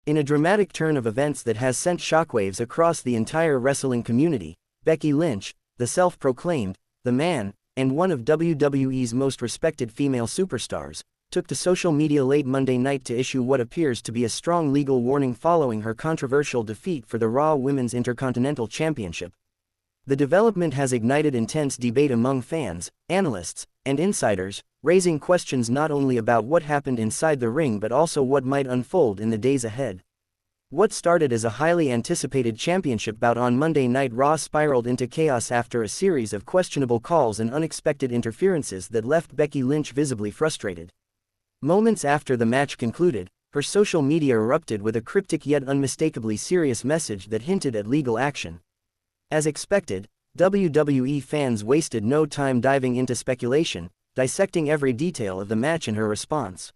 In a dramatic turn of events that has sent shockwaves across the entire wrestling community, Becky Lynch, the self-proclaimed, the man, and one of WWE's most respected female superstars, took to social media late Monday night to issue what appears to be a strong legal warning following her controversial defeat for the Raw Women's Intercontinental Championship. The development has ignited intense debate among fans, analysts, and insiders, raising questions not only about what happened inside the ring but also what might unfold in the days ahead. What started as a highly anticipated championship bout on Monday Night Raw spiraled into chaos after a series of questionable calls and unexpected interferences that left Becky Lynch visibly frustrated. Moments after the match concluded, her social media erupted with a cryptic yet unmistakably serious message that hinted at legal action. As expected, WWE fans wasted no time diving into speculation, dissecting every detail of the match in her response.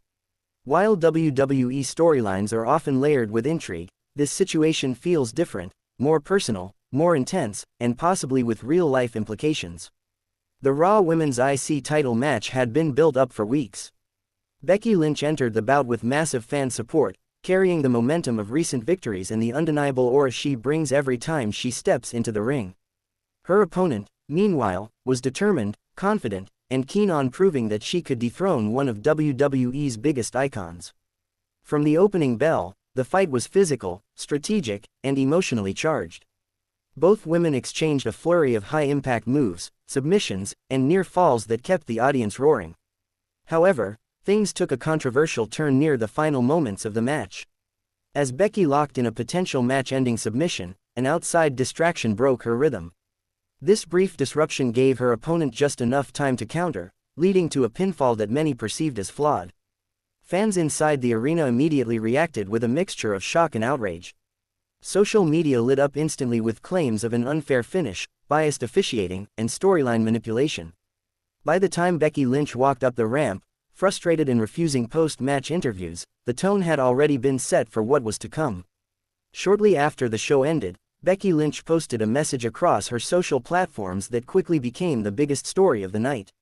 While WWE storylines are often layered with intrigue, this situation feels different, more personal, more intense, and possibly with real-life implications. The Raw Women's IC title match had been built up for weeks. Becky Lynch entered the bout with massive fan support, carrying the momentum of recent victories and the undeniable aura she brings every time she steps into the ring. Her opponent, meanwhile, was determined, confident, and keen on proving that she could dethrone one of WWE's biggest icons. From the opening bell, the fight was physical, strategic, and emotionally charged. Both women exchanged a flurry of high-impact moves, submissions, and near falls that kept the audience roaring. However, things took a controversial turn near the final moments of the match. As Becky locked in a potential match-ending submission, an outside distraction broke her rhythm. This brief disruption gave her opponent just enough time to counter, leading to a pinfall that many perceived as flawed. Fans inside the arena immediately reacted with a mixture of shock and outrage. Social media lit up instantly with claims of an unfair finish, biased officiating, and storyline manipulation. By the time Becky Lynch walked up the ramp, frustrated and refusing post-match interviews, the tone had already been set for what was to come. Shortly after the show ended, Becky Lynch posted a message across her social platforms that quickly became the biggest story of the night.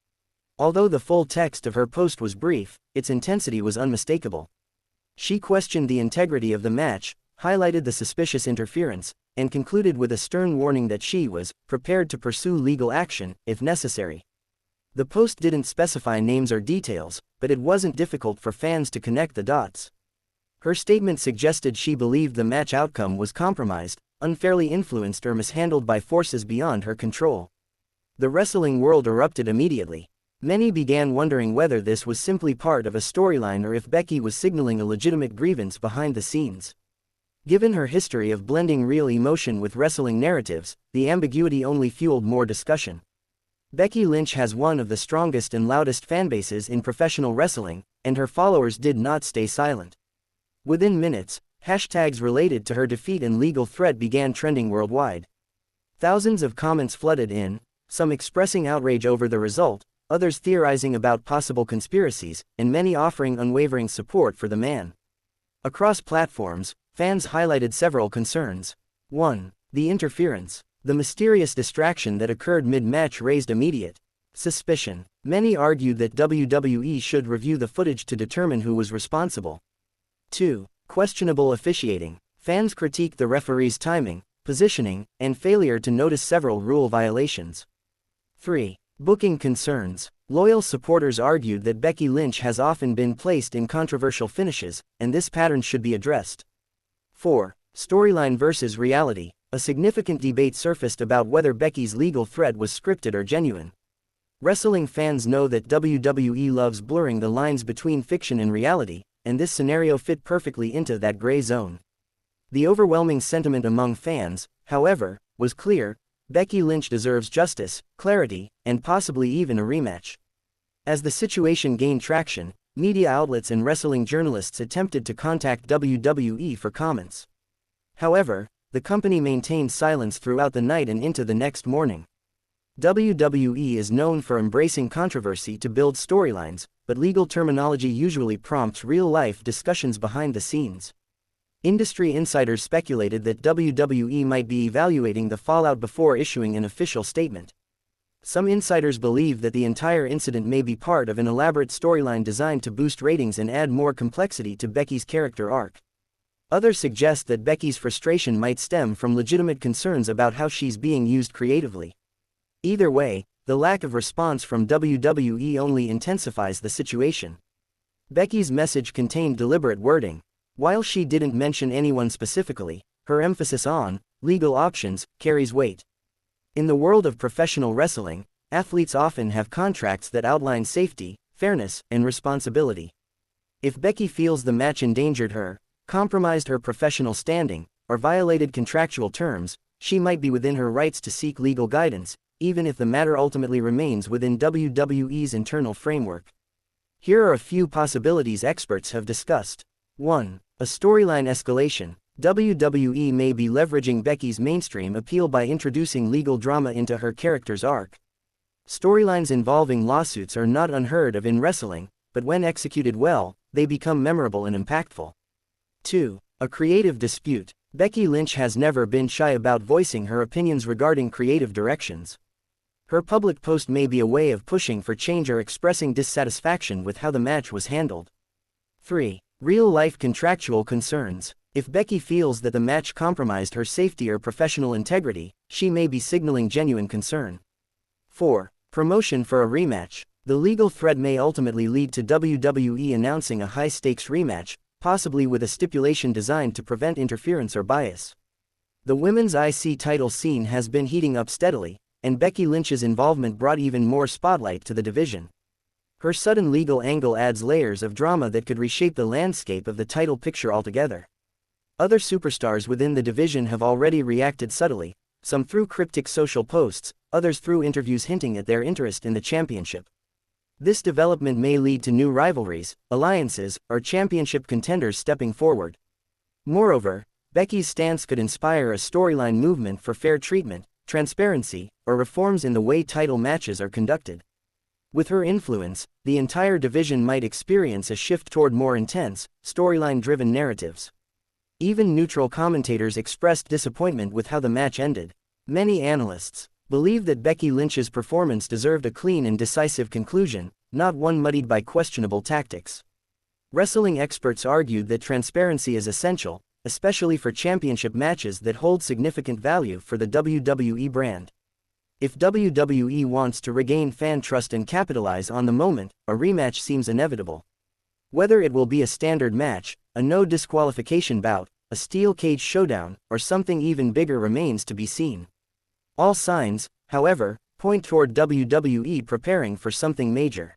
Although the full text of her post was brief, its intensity was unmistakable. She questioned the integrity of the match, highlighted the suspicious interference, and concluded with a stern warning that she was prepared to pursue legal action, if necessary. The post didn't specify names or details, but it wasn't difficult for fans to connect the dots. Her statement suggested she believed the match outcome was compromised, unfairly influenced or mishandled by forces beyond her control. The wrestling world erupted immediately. Many began wondering whether this was simply part of a storyline or if Becky was signaling a legitimate grievance behind the scenes. Given her history of blending real emotion with wrestling narratives, the ambiguity only fueled more discussion. Becky Lynch has one of the strongest and loudest fanbases in professional wrestling, and her followers did not stay silent. Within minutes, hashtags related to her defeat and legal threat began trending worldwide. Thousands of comments flooded in, some expressing outrage over the result, others theorizing about possible conspiracies, and many offering unwavering support for the man. Across platforms, fans highlighted several concerns. 1. The interference. The mysterious distraction that occurred mid-match raised immediate suspicion. Many argued that WWE should review the footage to determine who was responsible. 2. Questionable officiating. Fans critiqued the referee's timing, positioning, and failure to notice several rule violations. 3. Booking concerns. Loyal supporters argued that Becky Lynch has often been placed in controversial finishes, and this pattern should be addressed. 4. Storyline versus reality. A significant debate surfaced about whether Becky's legal threat was scripted or genuine. Wrestling fans know that WWE loves blurring the lines between fiction and reality, and this scenario fit perfectly into that gray zone. The overwhelming sentiment among fans, however, was clear: Becky Lynch deserves justice, clarity, and possibly even a rematch. As the situation gained traction, media outlets and wrestling journalists attempted to contact WWE for comments. However, the company maintained silence throughout the night and into the next morning. WWE is known for embracing controversy to build storylines, but legal terminology usually prompts real-life discussions behind the scenes. Industry insiders speculated that WWE might be evaluating the fallout before issuing an official statement. Some insiders believe that the entire incident may be part of an elaborate storyline designed to boost ratings and add more complexity to Becky's character arc. Others suggest that Becky's frustration might stem from legitimate concerns about how she's being used creatively. Either way, the lack of response from WWE only intensifies the situation. Becky's message contained deliberate wording. While she didn't mention anyone specifically, her emphasis on legal options carries weight. In the world of professional wrestling, athletes often have contracts that outline safety, fairness, and responsibility. If Becky feels the match endangered her, compromised her professional standing, or violated contractual terms, she might be within her rights to seek legal guidance, even if the matter ultimately remains within WWE's internal framework. Here are a few possibilities experts have discussed. 1. A storyline escalation. WWE may be leveraging Becky's mainstream appeal by introducing legal drama into her character's arc. Storylines involving lawsuits are not unheard of in wrestling, but when executed well, they become memorable and impactful. 2. A creative dispute. Becky Lynch has never been shy about voicing her opinions regarding creative directions. Her public post may be a way of pushing for change or expressing dissatisfaction with how the match was handled. 3. Real-life contractual concerns. If Becky feels that the match compromised her safety or professional integrity, she may be signaling genuine concern. 4. Promotion for a rematch. The legal threat may ultimately lead to WWE announcing a high-stakes rematch, possibly with a stipulation designed to prevent interference or bias. The women's IC title scene has been heating up steadily, and Becky Lynch's involvement brought even more spotlight to the division. Her sudden legal angle adds layers of drama that could reshape the landscape of the title picture altogether. Other superstars within the division have already reacted subtly, some through cryptic social posts, others through interviews hinting at their interest in the championship. This development may lead to new rivalries, alliances, or championship contenders stepping forward. Moreover, Becky's stance could inspire a storyline movement for fair treatment, transparency, or reforms in the way title matches are conducted. With her influence, the entire division might experience a shift toward more intense, storyline-driven narratives. Even neutral commentators expressed disappointment with how the match ended. Many analysts believe that Becky Lynch's performance deserved a clean and decisive conclusion, not one muddied by questionable tactics. Wrestling experts argued that transparency is essential, especially for championship matches that hold significant value for the WWE brand. If WWE wants to regain fan trust and capitalize on the moment, a rematch seems inevitable. Whether it will be a standard match, a no disqualification bout, a steel cage showdown, or something even bigger remains to be seen. All signs, however, point toward WWE preparing for something major.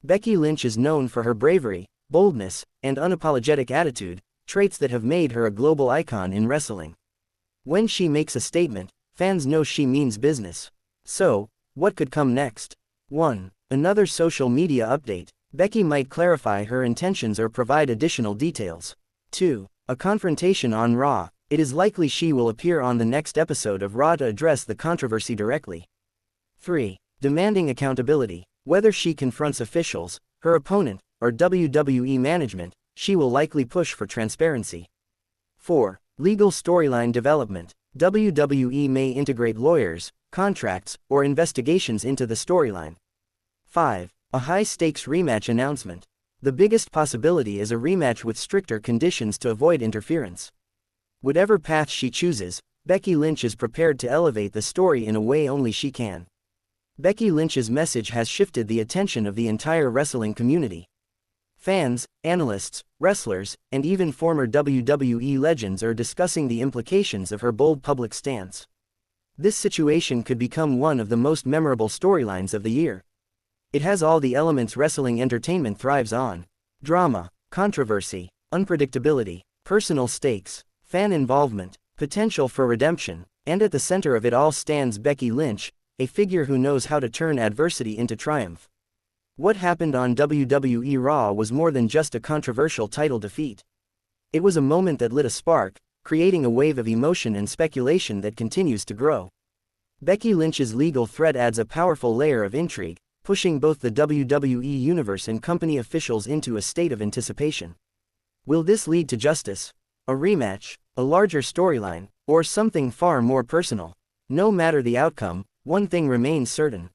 Becky Lynch is known for her bravery, boldness, and unapologetic attitude, traits that have made her a global icon in wrestling. When she makes a statement, fans know she means business. So, what could come next? 1. Another social media update. Becky might clarify her intentions or provide additional details. 2. A confrontation on Raw. It is likely she will appear on the next episode of Raw to address the controversy directly. 3. Demanding accountability. Whether she confronts officials, her opponent, or WWE management, she will likely push for transparency. 4. Legal storyline development. WWE may integrate lawyers, contracts, or investigations into the storyline. 5. A high-stakes rematch announcement. The biggest possibility is a rematch with stricter conditions to avoid interference. Whatever path she chooses, Becky Lynch is prepared to elevate the story in a way only she can. Becky Lynch's message has shifted the attention of the entire wrestling community. Fans, analysts, wrestlers, and even former WWE legends are discussing the implications of her bold public stance. This situation could become one of the most memorable storylines of the year. It has all the elements wrestling entertainment thrives on: drama, controversy, unpredictability, personal stakes, fan involvement, potential for redemption, and at the center of it all stands Becky Lynch, a figure who knows how to turn adversity into triumph. What happened on WWE Raw was more than just a controversial title defeat. It was a moment that lit a spark, creating a wave of emotion and speculation that continues to grow. Becky Lynch's legal threat adds a powerful layer of intrigue, pushing both the WWE universe and company officials into a state of anticipation. Will this lead to justice, a rematch, a larger storyline, or something far more personal? No matter the outcome, one thing remains certain: